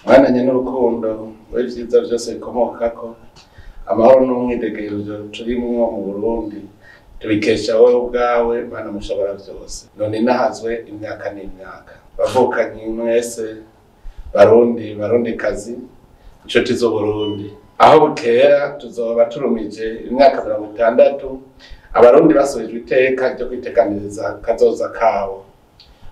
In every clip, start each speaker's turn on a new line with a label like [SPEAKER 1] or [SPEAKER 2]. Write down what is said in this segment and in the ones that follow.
[SPEAKER 1] mwananye n'urukundo w'ivyiza vyose bikomokako amahoro n'umwidegezo turimwo mu Burundi tubikesha wowe ubwawe Mana mushobora vyose. None nahazwe imyaka n'imyaka bavukanye mwese Barundi kazi inshuti z'Uburundi, aho bukera tuzoba turumije imyaka 60 Abarundi basubijwe iteka ryo kwiteganiriza kazoza kabo.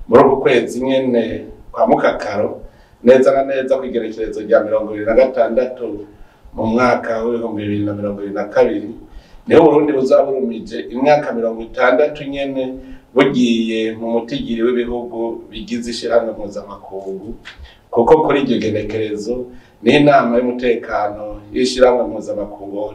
[SPEAKER 1] Muri uku kwezi nyene kwa Mukakaro neza na neza kwigerekerezo rya 2026 mu mwaka wa 2022 niho Burundi buzaburumije imyaka 60 nyene bugiye mu mutigiri w'ibihugu bigize ishirahamwe mpuzamakungu, kuko kuri iryo genekerezo n'inama y'umutekano y'ishirahamwe mpuzamakungu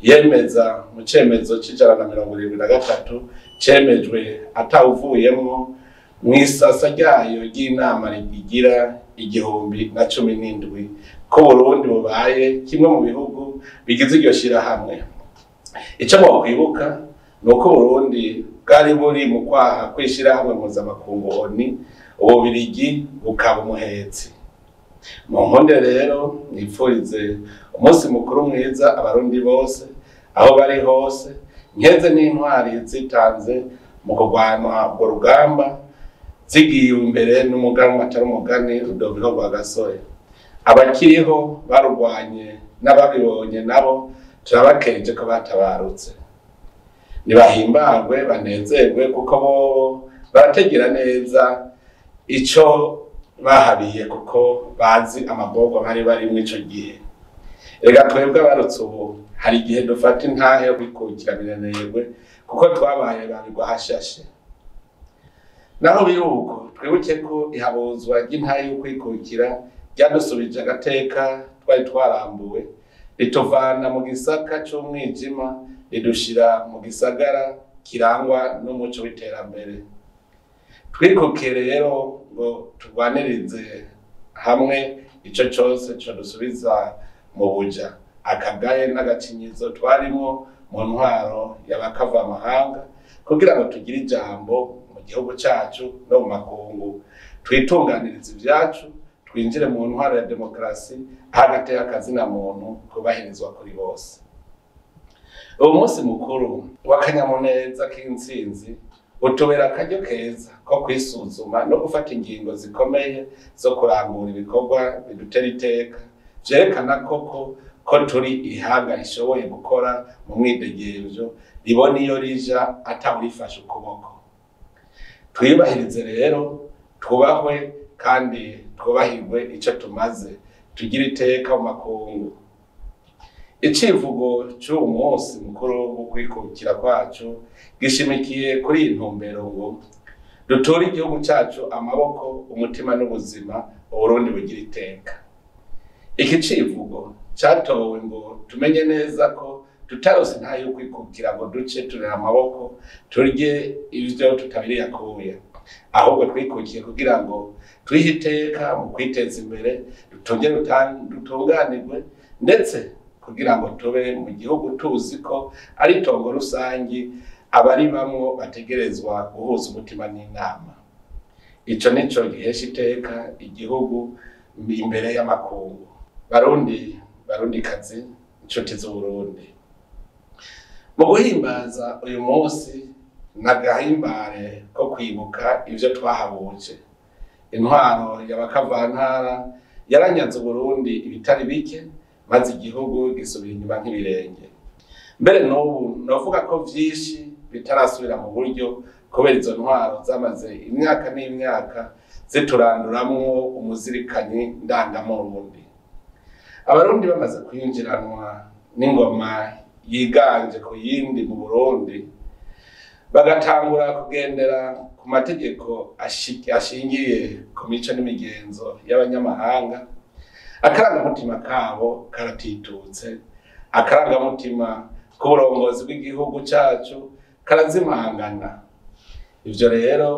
[SPEAKER 1] yemeza mu cemezo c'173 cemejwe atawuvuyemwo mw'isasa ryayo ry'inama rigira 1017 ko Burundi bubaye kimwe mu bihugu bigize iryo shirahamwe. Ico mukwibuka nuko Burundi bwari buri mu kwaha kw'ishirahamwe mpuzamakungu Ububirigi bukaba umuhetsi. Mu nkonde rero nipfurize umunsi mukuru mwiza Abarundi bose aho bari hose, nkeze n'intwari zitanze mu kurwana urwo rugamba zigiye imbere n'umuganwa atari umugani Rudoviko Rwagasore. Abakiriho barurwanye n'ababibonye nabo turabakeje ko batabarutse. Nibahimbagwe banezerwe kuko bo barategera neza ico bahabiye kuko bazi amagorwa bari mw'ico gihe. Ega twebwe abarutse ubu hari igihe dufata intahe yo kwikukira biraneyegwe kuko twabaye babigwa hashashe. Naho biruko twibuke ko ihabuzwa ry'intahe yo kwikukira ryadusubije agateka twari twarambuwe, rituvana mu gisaka c'umwijima ridushira mu gisagara kirangwa n'umuco w'iterambere. Twikuke rero ngo turwanirize hamwe ico cose co dusubiza mu buja akagaye n'agacinyizo twarimo mu ntwaro y'abakava amahanga, kugira ngo tugire ijambo mu gihugu cacu no mu makungu, twitunganiriza ivyacu, twinjire mu ntwaro ya demokarasi hagati y'akazina muntu kubahirizwa kuri bose. Uwo munsi mukuru w'akanyamuneza k'intsinzi utubera akaryo keza ko kwisuzuma no gufata ingingo zikomeye zo kurangura ibikorwa bidutera iteka, vyerekana koko ko turi ihanga rishoboye gukora mu mwidegemvyo ribona iyo rija atawurifashe ukuboko. Twiyubahirize rero, twubahwe kandi twubahirwe ico tumaze, tugire iteka mu makungu. Icivugo c'uwo munsi mukuru wo kwikukira kwacu gishimikiye kuri iyi ntumbero ngo duture igihugu cacu amaboko, umutima n'ubuzima, Uburundi bugira iteka. Iki civugo catowe ngo tumenye neza ko tutarose ntahe yo kwikukira ngo duce turera amaboko turye ivyo tutabiriye akuya, ahubwo twikukiye kugira ngo twihe iteka mu kwiteza imbere, dutunganirwe, ndetse kugira ngo tube mu gihugu tuzi ko ari itongo rusangi abari bamwo bategerezwa guhuza umutima n'inama. Ico nico gihesha iteka igihugu imbere y'amakungu. Barundi kazi inshuti z'Uburundi, mu guhimbaza uyu munsi n'agahimbare ko kwibuka ivyo twahabuje. Intwaro y'abakavantara yaranyaze Uburundi ibitari bike, maze igihugu gisubira inyuma nk'ibirenge. Mbere n'ubu novuga ko vyinshi bitarasubira mu buryo kubera izo ntwaro zamaze imyaka n'imyaka zituranduramwo umuzirikanyi ndangamurundi. Abarundi bamaze kwinjiranwa n'ingoma yiganje ku yindi mu Burundi, bagatangura kugendera ku mategeko ashingiye ku mico n'imigenzo y'abanyamahanga, akarangamutima kabo karatitutse, akarangamutima k'uburongozi bw'igihugu cacu karazimangana. Ivyo rero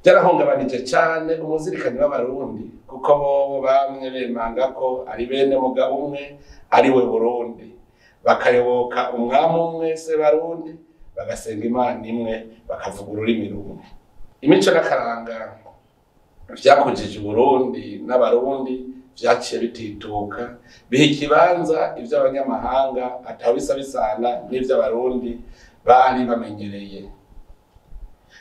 [SPEAKER 1] byarahungabanije cane umuzirikanyi w'Abarundi, kuko bobo bamwe bemanga ko ari bene mugabo umwe ari we Burundi, bakayoboka umwami umwe Sebarundi, bagasenga Imana imwe, bakavuga ururimi rumwe. Imico n'akaranga vyakujije Uburundi n'Abarundi vyaciye bitituka biha ikibanza ivy'abanyamahanga atawisa bisana n'ivy'abarundi bari bamenyereye.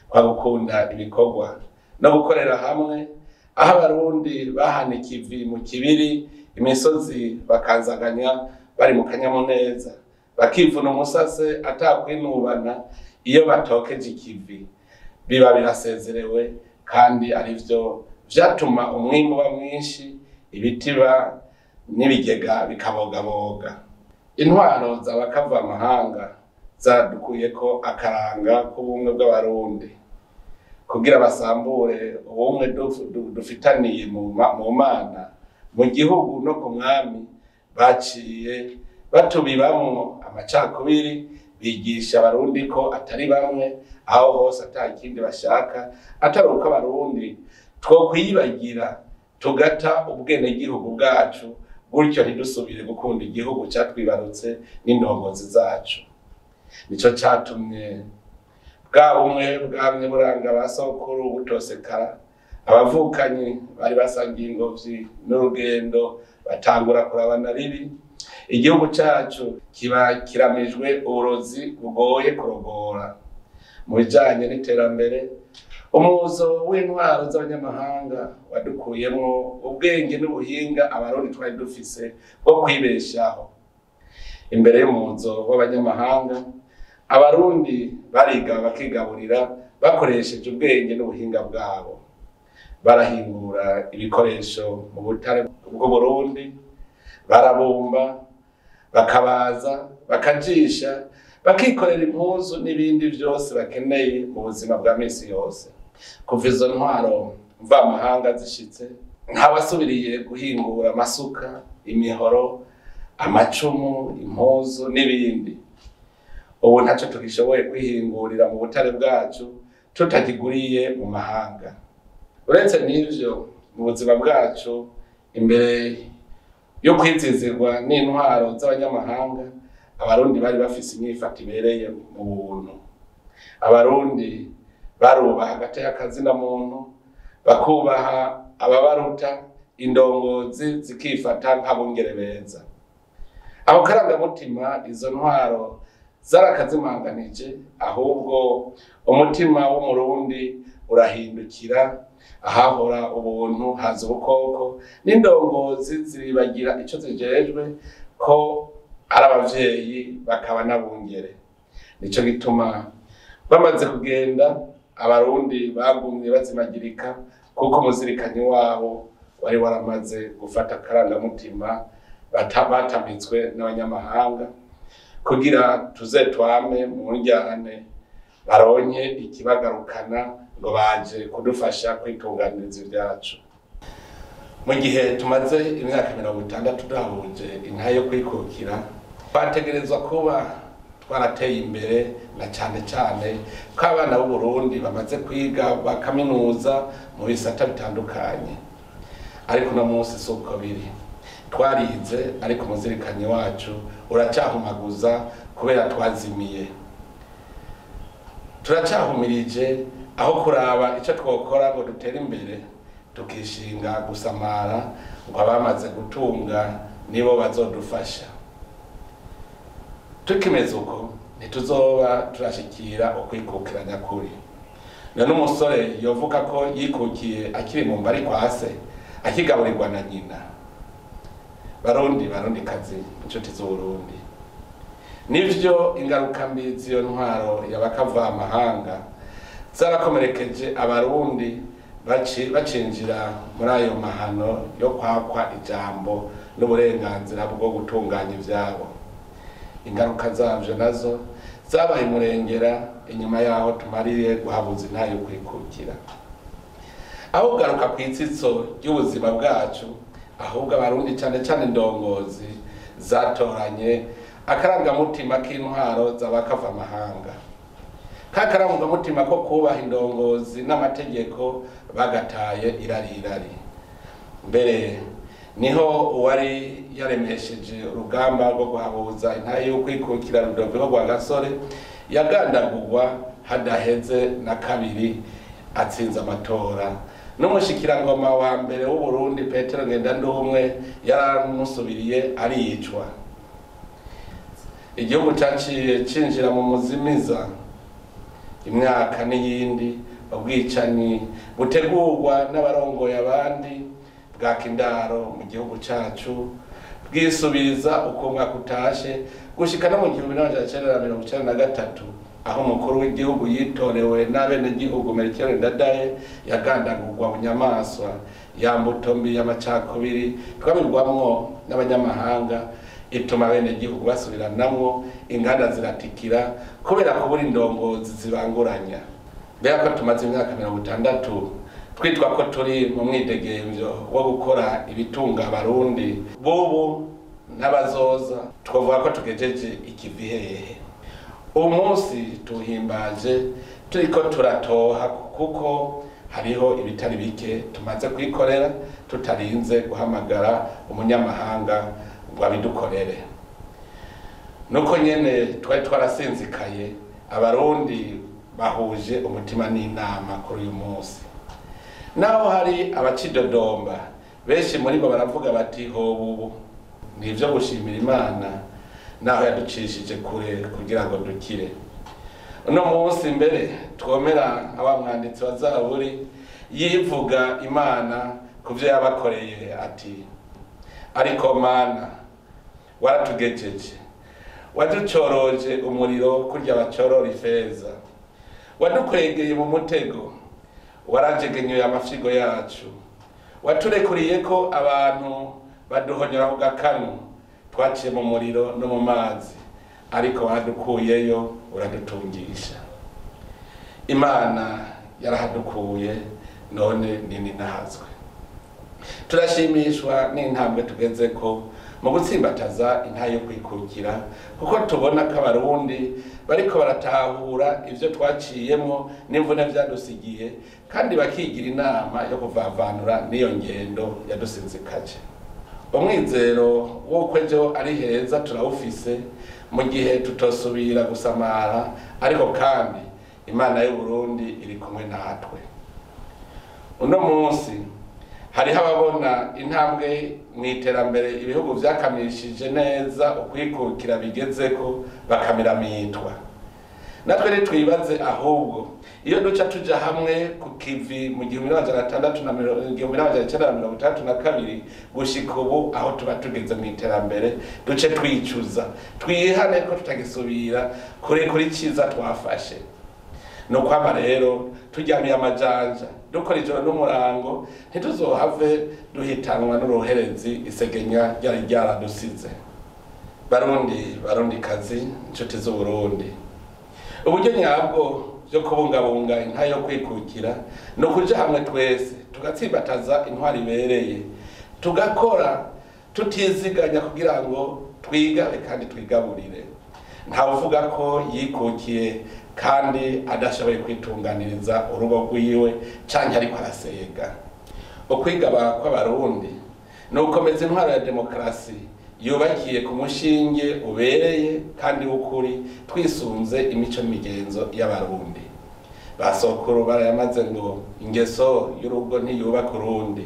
[SPEAKER 1] Kwa gukunda ibikorwa no gukorera hamwe, aho abarundi bahana ikivi mu kibiri, imisozi bakanzaganya bari mu kanyamuneza, bakivuna umusase atakwinubana iyo batokeje ikivi, biba birasezerewe kandi arivyo vyatuma umwimbu uba mwinshi, ibitiba n'ibigega bikabogaboga. Intwaro z'abakava amahanga zadukuyeko akaranga k'ubumwe bw'abarundi kugira basambure ubumwe dufitaniye mu mana, mu gihugu no ku mwami. Baciye batubibamwo amacakubiri, bigisha abarundi ko atari bamwe, aho hose atakindi bashaka atari uko abarundi twokwiyibagira tugata ubwene gihugu bwacu, gutyo ntidusubire gukunda igihugu catwibarutse n'indongozi zacu. Nico catumye bwa bumwe bwamye buranga basokuru butosekara, abavukanyi bari basangiye ingobyi n'urugendo batangura kurabana ribi. Igihugu cacu kiba kiramijwe uburozi bugoye kurogora. Mu bijanye n'iterambere, umuzo w'intwaro z'abanyamahanga wadukuyemwo ubwenge n'ubuhinga abarundi twari dufise bwo kwibeshaho. Imbere y'umuzo w'abanyamahanga, abarundi bariga bakigaburira bakoresheje ubwenge n'ubuhinga bwabo. Barahingura ibikoresho mu butare bw'Uburundi, barabumba, bakabaza, bakajisha, bakikorera impuzu n'ibindi vyose bakeneye mu buzima bwa misi yose. Kuva izo ntwaro mvamahanga zishitse, ntawasubiriye guhingura amasuka, imihoro, amacumu, impuzu n'ibindi. Ubu ntaco tugishoboye kwihingurira mu butare bwacu tutakiguriye mu mahanga. Uretse n'ivyo, mu buzima bwacu imbere yo kwizizirwa n'intwaro z'abanyamahanga, abarundi bari bafise imyifato ibereye mu buntu. Abarundi barubaha agateka kazina muntu, bakubaha ababaruta, indongozi zikifata nk'abungere beza. Aho karangamutima izo ntwaro zarakazimanganije, ahubwo umutima w'umurundi urahindukira, ahahora ubuntu haza ubukoko, n'indongozi ziribagira ico zijejwe ko ari abavyeyi bakaba n'abungere. Nico gituma bamaze kugenda abarundi bagumye bazimagirika, kuko umuzirikanyi wabo wari waramaze gufata akarangamutima batamitswe n'abanyamahanga, kugira tuzetwame mu njyane baronke ikibagarukana ngo baje kudufasha kwitunganiriza ibyacu. Mu gihe tumaze imyaka 60 duhabuje Intahe yo kwikukira, bategerezwa kuba twarateye imbere, na cyane cyane ko abana b'Uburundi bamaze kwiga bakaminuza mu bisata bitandukanye. Ariko no munsi suko biri, twarize ariko umuzirikanyi wacu uracahumaguza kubera twazimiye. Turacahumirije aho kuraba ico twokora ngo dutere imbere, tukishinga gusamara ngo abamaze gutunga nibo bazodufasha. Tukimeze uko ntituzoba turashikira ukwikukira nyakuri. None umusore yovuga ko yikukiye akiri mu mbari kwase, akigaburirwa na nyina. Barundi kazi, inshuti z'Uburundi, nivyo ingaruka mbi z'iyo ntwaro y'abakava amahanga zarakomerekeje abarundi bacinjira muri ayo mahano yo kwakwa ijambo n'uburenganzira bwo gutunganya ivyabo. Ingaruka zavyo nazo zabaye murengera inyuma yaho tumariye guhabuza Intahe yo kwikukira. Aho garuka kwitsitso ry'ubuzima bwacu, ahubwo abarundi cyane cyane indongozi zatoranye akarangamutima k'intwaro z'abakava amahanga. Kakarangamutima ko kubaha indongozi n'amategeko bagataye irari. Mbere niho uwari yaremesheje urugamba rwo guhabuza Intahe yo kwikukira Rudoviko rwa Gasore yagandagurwa hadaheze na kabiri atsinze amatora n'umushikirangoma wa mbere w'Uburundi Petero Ngendandumwe yaramusubiriye aricwa. Igihugu cyaciye cinjira mu muzimiza imyaka n'iyindi, ubwicanyi butegurwa n'abarongoye abandi bwa kindaro mu gihugu cyacu bwisubiriza uko umwaka utashe gushika no mu 1993 aho umukuru w'igihugu yitorewe n'abenegihugu Melchior Ndadaye yagandagurwa bunyamaswa yambutombi y'amacakubiri twabirwamwo n'abanyamahanga ituma abenegihugu basubiranamwo inganda ziratikira kubera kubura indongozi zibanguranya. Mbega ko tumaze imyaka 60 twitwa ko turi mu mwidegemvyo wo gukora ibitunga abarundi bobo n'abazoza, twavuga ko tugejeje ikivihehe. Umunsi tuhimbaje turiko turatoha kuko hariho ibitari bike tumaze kwikorera tutarinze guhamagara umunyamahanga ngo abidukorere. Nuko nyene twari twarasinzikaye, abarundi bahuje umutima n'inama kuri uyu munsi. Naho hari abacidodomba benshi muri bo baravuga bati hobu nivyo gushimira Imana naho yaducishije kure kugira ngo dukire. Uno munsi mbere twomera abamwanditsi wa Zaburi yivuga Imana kuvyo yabakoreye ati ariko Mana waratugejeje, waducoroje umuriro kurya bacorora ifeza, wadukwegeye mu mutego, warajegenyuye amafigo yacu, waturekuriye ko abantu baduhonyora ku gakanu, twaciye mu muriro no mu mazi, ariko waradukuyeyo uradutungisha. Imana yarahadukuye none nini nahazwe. Turashimishwa n'intambwe tugezeko mu gutsimbataza intahe yo kwikukira, kuko tubona ko abarundi bariko baratahura ivyo twaciyemo n'imvune vyadusigiye, kandi bakigira inama yo kuvavanura n'iyo ngendo yadusinzikaje. Umwizero w'uko ejo ari heza turawufise mu gihe tutosubira gusamara, ariko kandi Imana y'Uburundi iri kumwe natwe. Uno munsi hariho ababona intambwe mu iterambere ibihugu vyakamishije neza ukwikukira bigezeko bakamiramitwa. Natwe nitwibaze ahubwo iyo duca tuja hamwe ku kivi mu 1962 gushika ubu aho tuba tugeze mu iterambere, duce twicuza twihane ko tutagisubira kuri ciza twafashe. No kwama rero tujyamiye amajanja dukora ijoro n'umurango ntituzohave duhitanwa n'uruherezi isegenya ryari ryaradusize. Barundi kazi inshuti z'Uburundi, uburyo nyabwo byo kubungabunga intahe yo kwikukira no kuja hamwe twese tugatsimbataza intwari ibereye, tugakora tutiziganya kugira ngo twigabe kandi twigaburire. Ntawuvuga ko yikukiye kandi adashoboye kwitunganiriza urugo rwiwe canke ariko arasega. Ukwigaba kw'abarundi no gukomeza intwaro ya demokrasi yubakiye ku mushinge ubereye kandi w'ukuri, twisunze imico n'imigenzo y'abarundi. Basokuru barayamaze ngo ingeso y'urugo ntiyubaka urundi.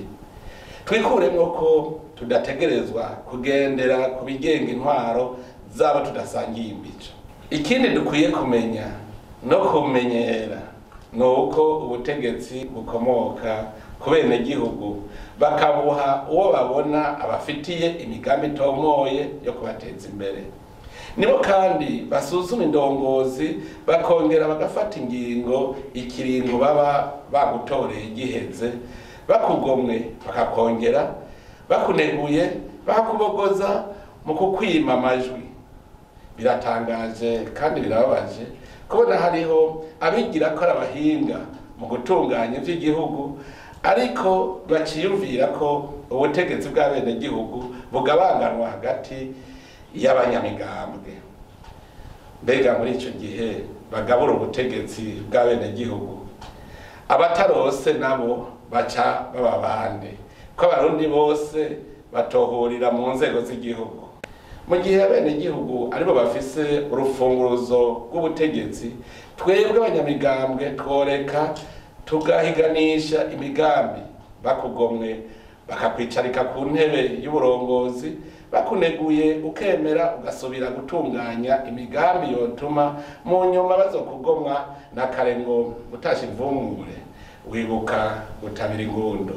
[SPEAKER 1] Twikuremwo ko tudategerezwa kugendera ku bigenga intwaro zaba tudasangiye imico. Ikindi dukwiye kumenya no kumenyera nuko ubutegetsi bukomoka ku benegihugu, bakabuha uwo babona abafitiye imigambi itomoye yo kubateza imbere. Nibo kandi basuzuma indongozi bakongera bagafata ingingo ikiringo baba bagutoreye giheze, bakugomwe bakakongera, bakuneguye bakakubogoza mu kukwima amajwi. Biratangaje kandi birababaje kubona hariho abigira ko abahinga mu gutunganya ivy'igihugu, ariko baciyumvira ko ubutegetsi bw'abenegihugu bugabanganwa hagati y'abanyamigambwe. Mbega muri ico gihe bagabura ubutegetsi bw'abenegihugu, abatarose nabo baca baba bande ko abarundi bose batohurira mu nzego z'igihugu. Mu gihe abenegihugu aribo bafise urufunguruzo rw'ubutegetsi, twebwe abanyamigambwe tworeka tugahiganisha imigambi bakugomwe bakakwicarika ku ntebe y'uburongozi bakuneguye ukemera ugasubira gutunganya imigambi yotuma mu nyuma bazokugomwa n'akarengo utasha imvungure wibuka gutabira ingundo.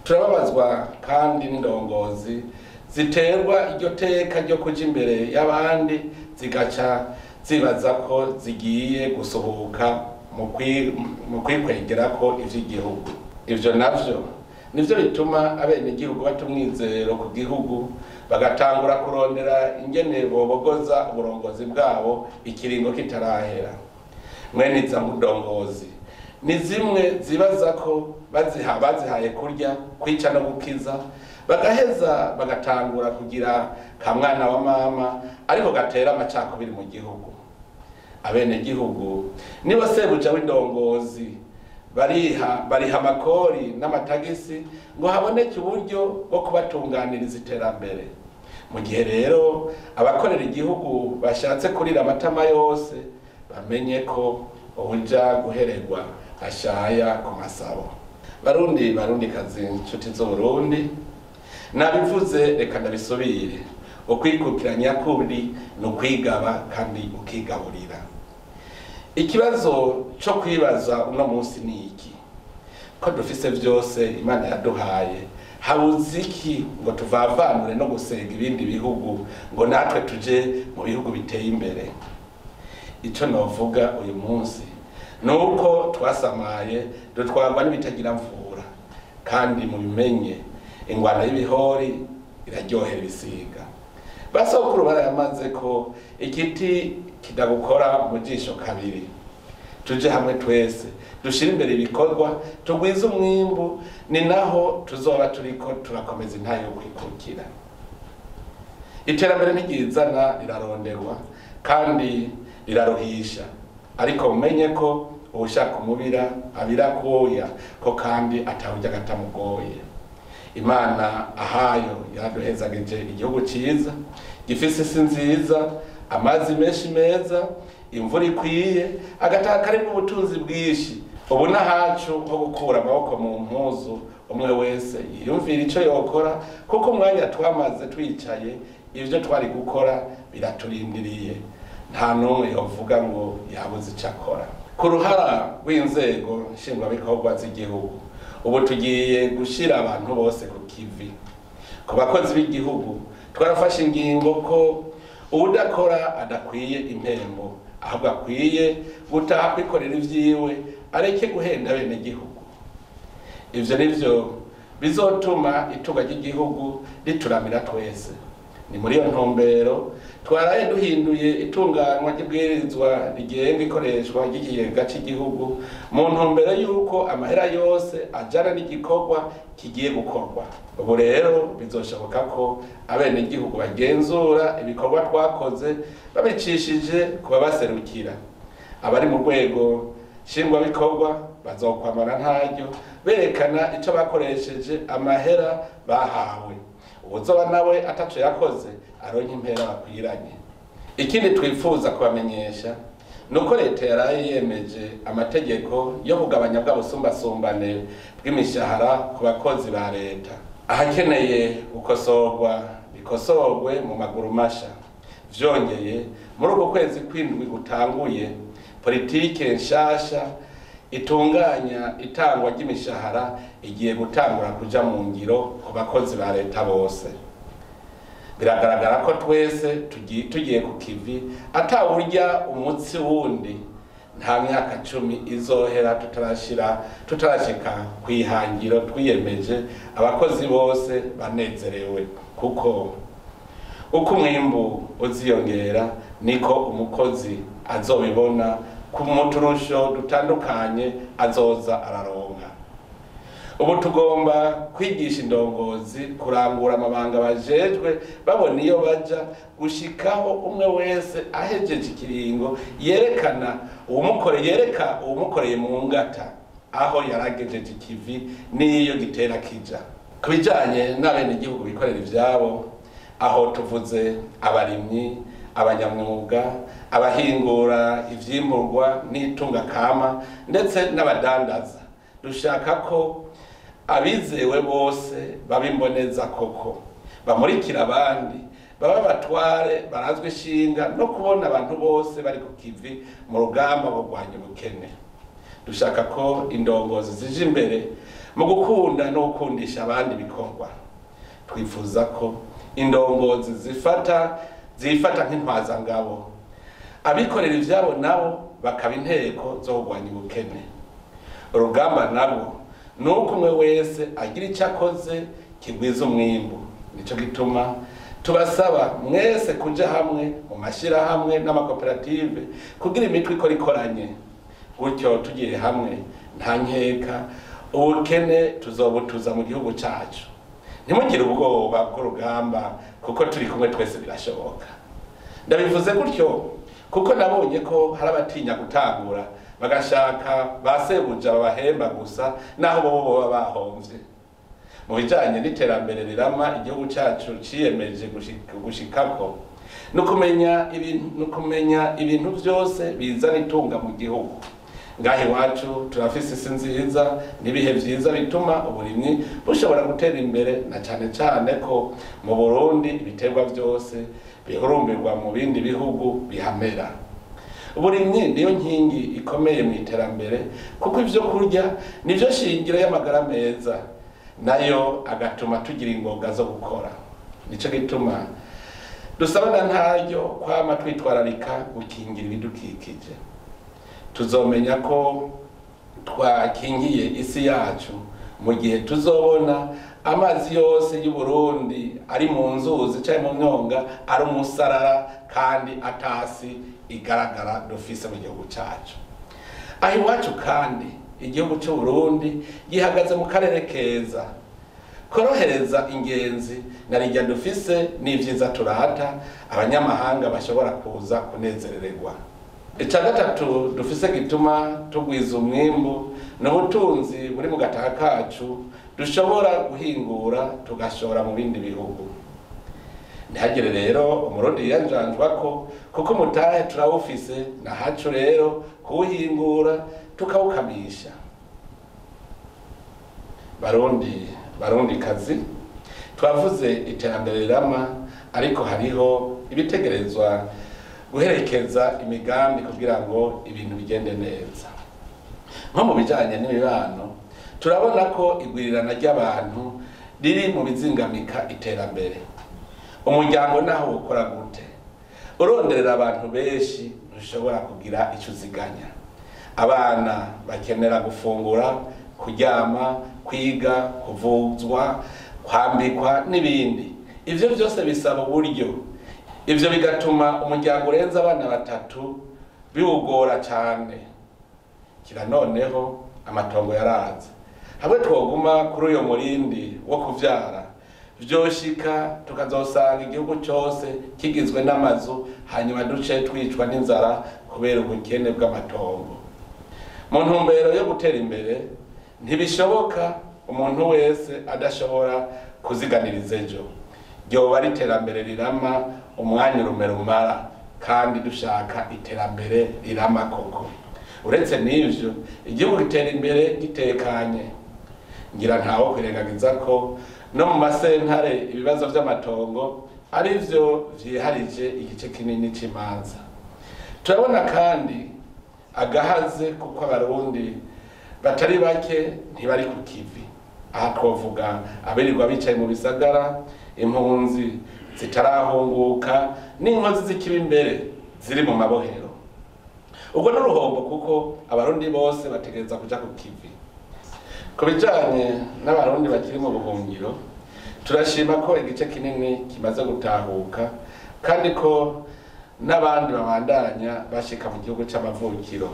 [SPEAKER 1] Turababazwa kandi n'indongozi ziterwa iryo teka ryo kuja imbere y'abandi zigaca zibaza ko zigiye gusohoka mu kwikwegerako ivy'igihugu. Ivyo navyo nivyo bituma abenegihugu bata umwizero ku gihugu bagatangura kurondera ingene bobogoza uburongozi bwabo ikiringo kitarahera. Mwene iza ndongozi ni zimwe zibaza ko bazihaye kurya kwica no gukiza bagaheza bagatangura kugira ka mwana wa mama ariko gatera amacakubiri mu gihugu. Abenegihugu nibo sebuja w'indongozi bariha amakori n'amatagisi ngo haboneke uburyo bwo kubatunganiriza iterambere. Mu gihe rero abakorera igihugu bashatse kurira amatama yose bamenye ko uja guhererwa ashaya ku masabo. Barundi kazi nshuti z'Uburundi, nabivuze reka ndabisubire. Ukwikukira nyakuri ni ukwigaba kandi ukigaburira. Ikibazo cyo kwibaza uno munsi ni iki? Ko dufise vyose Imana yaduhaye, habuze iki ngo tuvavanure no gusenga ibindi bihugu ngo natwe tuje mu bihugu biteye imbere? Ico novuga uyu munsi nuko twasamaye dutwarwa n'ibitagira mvura, kandi mu bimenye ingwana y'ibihori iraryohera ibisiga. Basokuru barayamaze ko igiti kidagukora mu jisho kabiri. Tuje hamwe twese dushira imbere ibikorwa tugwiza umwimbu, ni naho tuzoba turiko turakomeza intahe yo kwikukira. Iterambere ntigizana riraronderwa kandi riraruhisha, ariko umenye ko ushaka umubira abira koya ko kandi atawujya gatamugoye. Imana ahayo yaduhezagije igihugu cyiza gifise isi nziza, amazi menshi meza, imvura ikwiye, agataka karimo ubutunzi bwishi. Ubu nahacu ho gukura amaboko mu mpuzu, umwe wese yiyumvira ico yokora, kuko umwanya twamaze twicaye ivyo twari gukora biraturindiriye. Nta numwe yovuga ngo yabuze ico akora. Ku ruhara rw'inzego nshingwabikorwa z'igihugu, ubu tugiye gushira abantu bose ku kivi. Ku bakozi b'igihugu twarafashe ingingo ko udakora adakwiye impembo, ahubwo akwiye gutaha kwikorera ivyiwe, areke guhenda bene gihugu. Ivyo nivyo bizotuma itunga ry'igihugu rituramira twese. Ni muri iyo ntumbero twaraye duhinduye itunganwa ry'ibwirizwa rigenga ikoreshwa ry'ikigega cy'igihugu mu ntumbero yuko amahera yose ajana n'igikorwa kigiye gukorwa. Ubu rero bizoshoboka ko abenegihugu bagenzura ibikorwa twakoze babicishije kuba baserukira. Abari mu rwego nshingwabikorwa bazokwamara ntaryo berekana ico bakoresheje amahera bahawe. Uzoba nawe ataco yakoze aronke impera bakwiranye. Ikindi twifuza kubamenyesha nuko leta yaraye yemeje amategeko yo kugabanya bw'abusumbasumbane bw'imishahara ku bakozi ba leta. Ahakeneye gukosorwa bikosorwe mu maguru masha. Vyongeye muri uko kwezi kwindwi gutanguye, politike nshasha itunganya itangwa ry'imishahara igiye gutangura kuja mu ngiro ku bakozi ba leta bose. Biragaragara ko twese tugiye ku kivi atawurya umutsi wundi. Nta myaka 10 izohera tutarashika kwihangiro twiyemeje abakozi bose banezerewe, kuko uko umwimbu uziyongera niko umukozi azobibona ku muturusho dutandukanye azoza araronka. Ubu tugomba kwigisha indongozi kurangura amabanga bajejwe, babona iyo baja gushikaho umwe wese ahejeje ikiringo yereka uwumukoreye mu ngata aho yaragejeje ikivi niyo gitera kija. Kubijanye n'abenegihugu bikorera ivyabo, aho tuvuze abarimyi, abanyamwuga, abahingura ivyimburwa n'itunga kama ndetse n'abadandaza. Dushaka ko abizewe bose babimboneza koko bamurikira abandi, baba batware barazwe ishinga no kubona abantu bose bari ku kivi mu rugamba rwo kurwanya ubukene. Dushaka ko indongozi zije imbere mu gukunda no gukundisha abandi bikorwa. Twifuza ko indongozi zifata nk'intwazangabo, abikorera ivyabo nabo bakaba inteko zo kurwanya ubukene. Urugamba nabo nuko umwe wese agira icyo akoze kigwiza umwimbu. Nico gituma tubasaba mwese kuja hamwe mu mashirahamwe n'amakoperative kugira imitwe ikora ikoranye, gutyo tugiye hamwe nta nkeka ubukene tuzobutuza mu gihugu cacu. Ntimugire ubwoba bw'urugamba kuko turi kumwe twese birashoboka. Ndabivuze gutyo kuko nabonye ko hari abatinya gutangura bagashaka basebuja babahemba gusa naho bo baba bahomvye. Mu bijanye n'iterambere rirama igihugu cacu ciyemeje gushikako no kumenya ibintu byose bizana itunga mu gihugu. Ngahe iwacu turafise isi nziza n'ibihe vyiza bituma uburimyi bushobora gutera imbere, na cane ko mu Burundi ibiterwa byose bihurumbirwa mu bindi bihugu bihamera. Uburimyi niyo nkingi ikomeye mu iterambere kuko ivyo kurya nivyo shingiro y'amagara meza, nayo agatuma tugira ingoga zo gukora. Nico gituma dusabana ntaryo kwama twitwararika gukingira ibidukikije. Tuzomenya ko twakingiye isi yacu mu gihe tuzobona amazi yose y'Uburundi ari mu nzuzi cyangwa mu myonga ari umusarara kandi atasi igaragara dufise mu gihugu cacu. Aho iwacu kandi igihugu cy'u Burundi gihagaze mu karere keza korohereza ingenzi na rijya dufise n'ivyiza turata abanyamahanga bashobora kuza kunezerererwa. Ica gatatu dufise gituma tugwiza umwimbu n'ubutunzi buri mu gataka kacu dushobora guhingura tugashora mu bindi bihugu. Ntihagire rero umurundi yanjanjwa ko kuko umutahe turawufise na hacu rero kuwuhingura tukawukamisha. Barundi kazi twavuze iterambere rirama, ariko hariho ibitegerezwa guherekeza imigambi kugira ngo ibintu bigende neza. Nko mu bijanye n'imibano turabona ko igwirirana ry'abantu riri mu bizingamika iterambere. Umuryango naho ukora gute uronderera abantu benshi ushobora kugira icyo uziganya. Abana bakenera gufungura, kuryama, kwiga, kuvuzwa, kwambikwa n'ibindi. Ivyo byose bisaba uburyo. Ivyo bigatuma umuryango urenza abana batatu biwugora cyane. Kira noneho amatongo yaraza. Hamwe twoguma kuri uyo murindi wo kuvyara, vyoshika tukazosanga igihugu cyose kigizwe n'amazu, hanyuma duce twicwa n'inzara kubera ubukene bw'amatongo. Mu ntumbero yo gutera imbere ntibishoboka umuntu wese adashobora kuziganiriza ejo. Ryoba ari iterambere rirama umwanya rumara kandi dushaka iterambere rirama koko. Uretse n'ivyo igihugu gitera imbere gitekanye. Ngira ntawo kwirengagiza ko no mu masentare ibibazo by'amatongo ari vyo vyiharije igice kinini c'imanza. Turabona kandi agahaze kuko abarundi batari bake ntibari ku kivi. Aha twovuga abirirwa bicaye mu bisagara, impunzi zitarahunguka n'inkozi z'ikibi imbere ziri mu mabohero. Ubwo n'uruhombo kuko abarundi bose bategereza kuja ku kivi. Ku bijanye n'abarundi bakiri mu buhungiro turashima ko igice kinini kimaze gutahuka kandi ko n'abandi babandanya bashika mu gihugu c'amavukiro.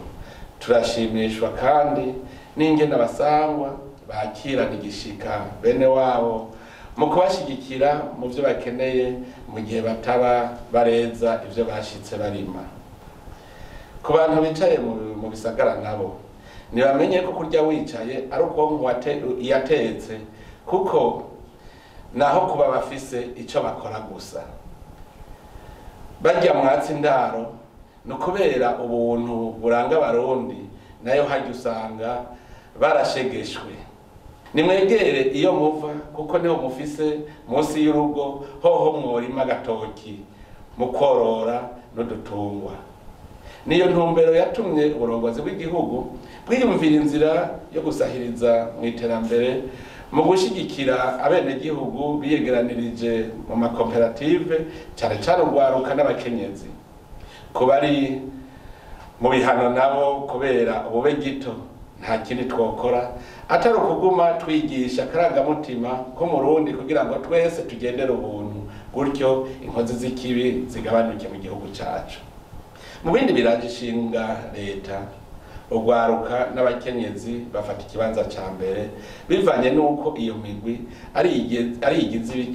[SPEAKER 1] Turashimishwa kandi n'ingene abasangwa bakirana igishika bene wabo mu kubashigikira mu byo bakeneye mu gihe bataba bareza ivyo bashitse barima. Ku bantu bicaye mu bisagara nabo nibamenye ko kurya wicaye ari uko yatetse kuko naho kuba bafise ico bakora gusa. bajya mwatsi ndaro no kubera ubuntu buranga abarundi nayo hajya usanga barashegeshwe. Nimwegere iyo muva kuko niho mufise munsi y'urugo hoho mworima agatoki mukorora n'udutungwa. Niyo ntumbero yatumye uburongozi bw'igihugu bwiyumvira inzira yo gusahiriza mu iterambere mu gushigikira abenegihugu biyegeranirije mu makoperative cyane cyane urwaruka n'abakenyezi. Kubari mu bihano nabo kubera ubube gito nta kindi twokora atari ukuguma twigisha akarangamutima ko Murundi kugira ngo twese tugendere ubuntu gutyo inkozi z'ikibi zigabanuke mu gihugu cyacu. Mu bindi biraje ishinga leta urwaruka n'abakenyezi bafata ikibanza ca mbere bivanye nuko iyo migwi ari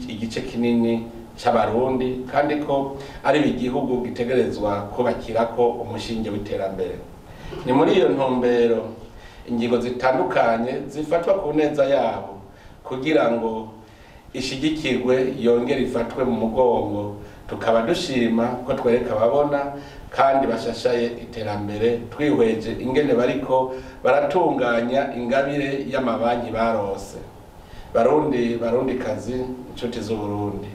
[SPEAKER 1] igice kinini c'abarundi kandi ko ari igihugu gitegerezwa kubakirako umushinge w'iterambere. Ni muri iyo ntumbero ingingo zitandukanye zifatwa ku neza yabo kugira ngo ishigikirwe yongere ifatwe mu mugongo. Tukaba dushima ko twereka ababona kandi bashashaye iterambere twihweje ingene bariko baratunganya ingabire y'amabanki barose. Barundi kazi inshuti z'Uburundi,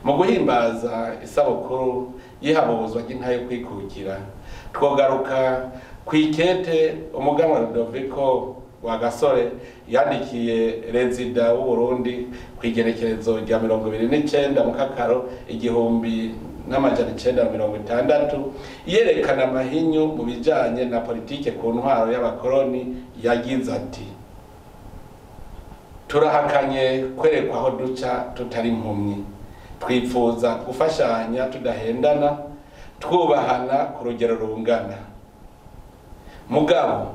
[SPEAKER 1] mu guhimbaza isabukuru y'ihabuzwa ry'Intahe ukwikukira twogaruka kwikete umuganwa Rudoviko wa Gasore yandikiye rezida w'Uburundi kwigerekerezo rya 29 mu Kakaro 1960 yerekana amahinyu mu bijanye na politike ku ntwaro y'abakoroni. Yagize ati: turahakanye kwerekwa aho duca tutari impumyi, twifuza gufashanya tudahendana, twubahana ku rugero rungana. Mugabo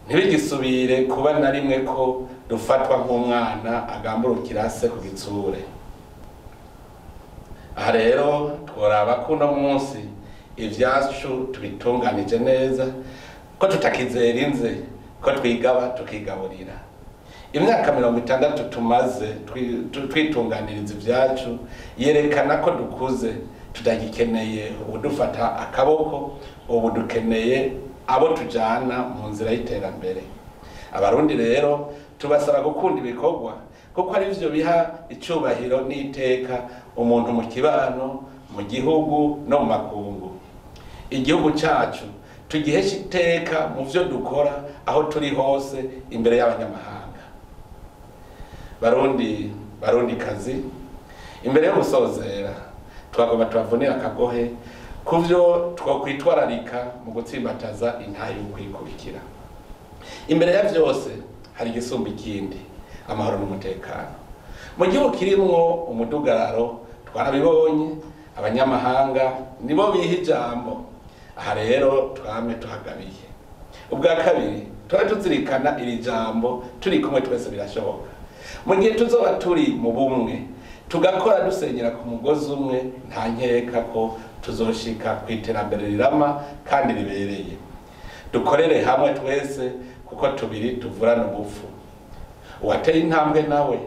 [SPEAKER 1] ntibigisubire kuba na rimwe ko dufatwa nk'umwana agamburukira se ku gitsure. Aha rero tworaba kuno munsi ivyacu tubitunganije neza, ko tutakizera inze, ko twigaba tukigaburira. Imyaka 60 tumaze twitunganiriza ivyacu yerekana ko dukuze, tudagikeneye ubudufata akaboko, ubu dukeneye abo tujana mu nzira y'iterambere. Abarundi rero tubasaba gukunda ibikorwa kuko ari byo biha icubahiro n'iteka umuntu mu kibano, mu gihugu no mu makungu. Igihugu cyacu tugihesha iteka mu byo dukora aho turi hose imbere y'abanyamahanga. Barundi kazi, imbere yo gusozera twagomba tubavunira akagohe kuvyo twokwitwararika mu gutsimbataza intahe ukwikukira. Imbere ya byose hari igisumba ikindi, amahoro n'umutekano. Mu gihugu kirimwo umudugararo twarabibonye, abanyamahanga nibo biha ijambo. Aha rero twame tuhagabiye. Ubwa kabiri tuzirikana iri jambo turi kumwe twese birashoboka. Mu gihe tuzoba turi mu bumwe tugakora dusenyera ku mugozi umwe, nta nkeka ko tuzoshika ku iterambere rirama kandi ribereye. Dukorere hamwe twese kuko tubiri tuvurana ubupfu. Uwateye intambwe nawe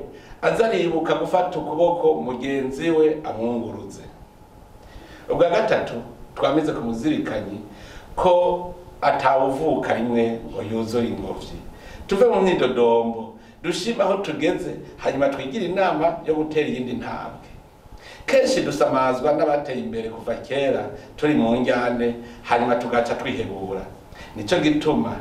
[SPEAKER 1] azaribuka gufata ukuboko mugenzi we amwunguruze. Ubwa gatatu twamize kumuzirikanyi ko atawuvuka rimwe ngo yuzure ingobyi. Tuve mu myidodombo, dushima aho tugeze, hanyuma twigira inama yo gutera iyindi ntambwe. Kenshi dusamazwa n'abateye imbere kuva kera turi mu njyane, hanyuma tugaca twihebura. Nico gituma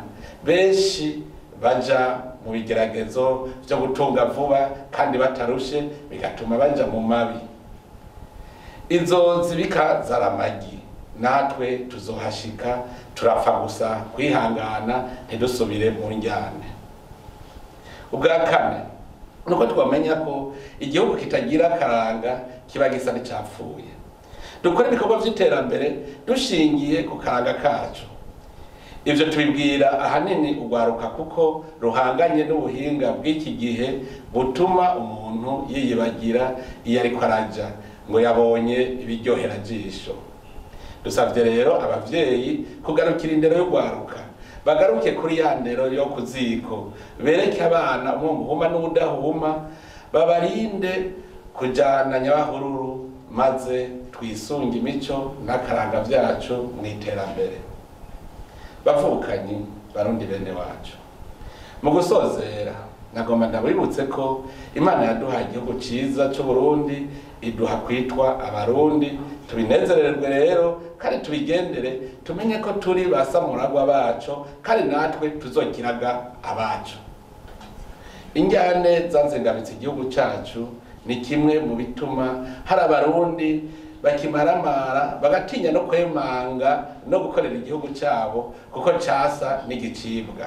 [SPEAKER 1] benshi baja mu bigeragezo byo gutunga vuba kandi batarushe, bigatuma baja mu mabi. Izo zibika zaramagi, natwe tuzohashika, turapfa gusa kwihangana ntidusubire mu njyane. Ubwa kane nuko twamenya ko igihugu kitagira karanga kiba gisa n'icapfuye. Dukora ibikorwa by'iterambere dushingiye ku karanga kacu. Ivyo tubibwira ahanini ugwaruka kuko ruhanganye n'ubuhinga bw'iki gihe butuma umuntu yiyibagira iyo ariko araja ngo yabonye ibiryohera jisho. Dusavye rero abavyeyi kugarukira indero y'ugwaruka, bagaruke kuri ya ndero yo kuziko, bereke abana umwumva n'udahuma, babarinde kujana nyabahururu maze twisunge imico n'akaranga vyacu mu iterambere. Bavukanyi Barundi bene wacu, mu gusozera nagomba ndabibutse ko Imana yaduhaye igihugu ciza c'Uburundi, iduha kwitwa abarundi. Tubinezererwe rero kandi tubigendere, tumenye ko turi basamuragwa bacu kandi natwe tuzokiraga abacu. Injyane zanzengamitse igihugu cacu ni kimwe mu bituma hari abarundi bakimaramara bagatinya no kwemanga no gukorera igihugu cyabo kuko casa n'igicibwa.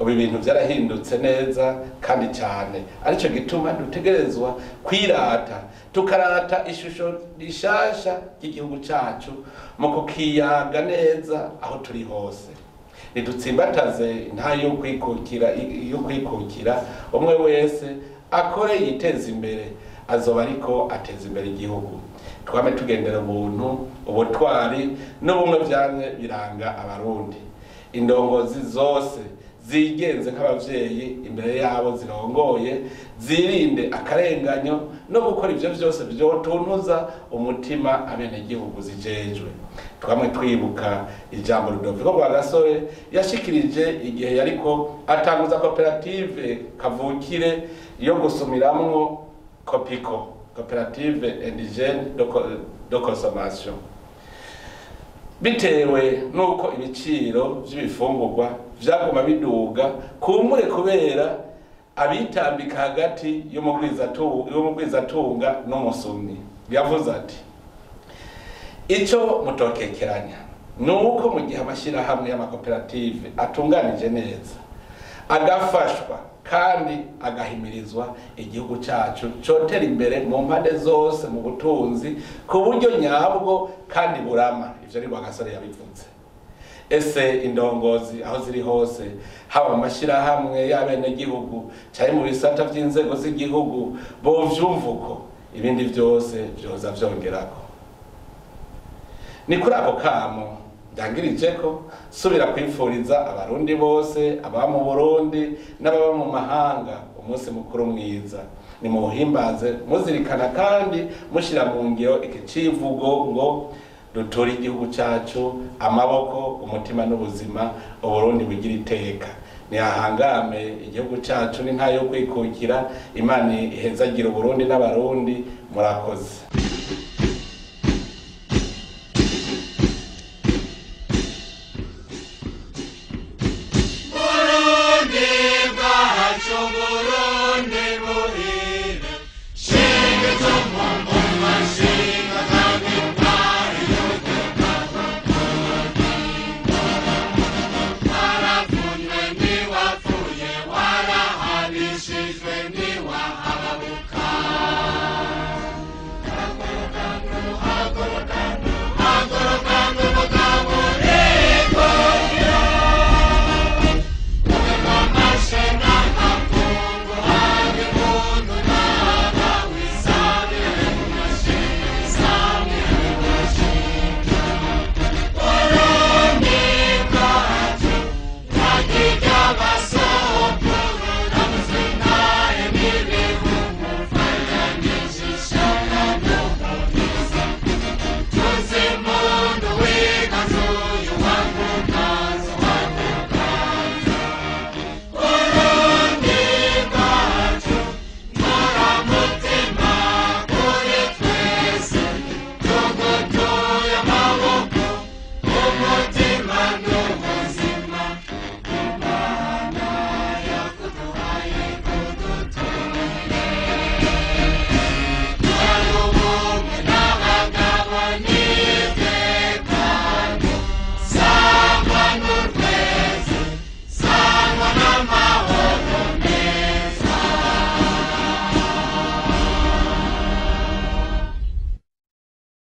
[SPEAKER 1] Ubu ibintu byarahindutse neza kandi cyane, arico gituma dutegerezwa kwirata, tukarata ishusho rishasha ry'igihugu cacu mu kukiyaga neza aho turi hose. Nidutsimbataze intahe yo kwikukira, umwe wese akore yiteza imbere, azoba ariko ateza imbere igihugu. Twame tugendera ubuntu, ubutwari n'ubumwe vyamye biranga abarundi. Indongozi zose zigenze nk'abavyeyi imbere yabo zirongoye, zirinde akarenganyo no gukora ivyo vyose vyotuntuza umutima abene gihugu zijejwe. Twamwe twibuka ijambo Rudoviko rwa Gasore yashikirije igihe yariko atanguza koperative kavukire yo gusumiramwo Kopiko, Koperative Indigene de Consommation. Bitewe nuko ibiciro vy'ibifungurwa vyaguma biduga, kumbure kubera abitambika hagati y'umugwizatunga n'umusumyi. Yavuze ati, ico mutokekeranya nuko mu gihe amashirahamwe y'amakoperative atunganije neza, agafashwa kandi agahimirizwa, igihugu cacu cotera imbere mu mpande zose mu butunzi ku buryo nyabwo kandi burama. Ivyo ni Rwagasore yabivuze. Ese indongozi aho ziri hose, haba amashirahamwe y'abene gihugu cyari mu bisata vy'inzego z'igihugu, bovyumva uko, ibindi vyose vyoza vyongerako. Ni kuri ako kamo ndangirije ko subira kwifuriza abarundi bose, aba mu Burundi n'ababa mu mahanga, umunsi mukuru mwiza. Ni muhimbaze muzirikana kandi mushira mu ngiro ikicivugo ngo dutori igihugu cacu amaboko, umutima n'ubuzima, Uburundi bugira iteka. Ni ahangame igihugu cacu n'intahe yo kwikukira. Imana ihezagira Uburundi n'abarundi. Murakoze.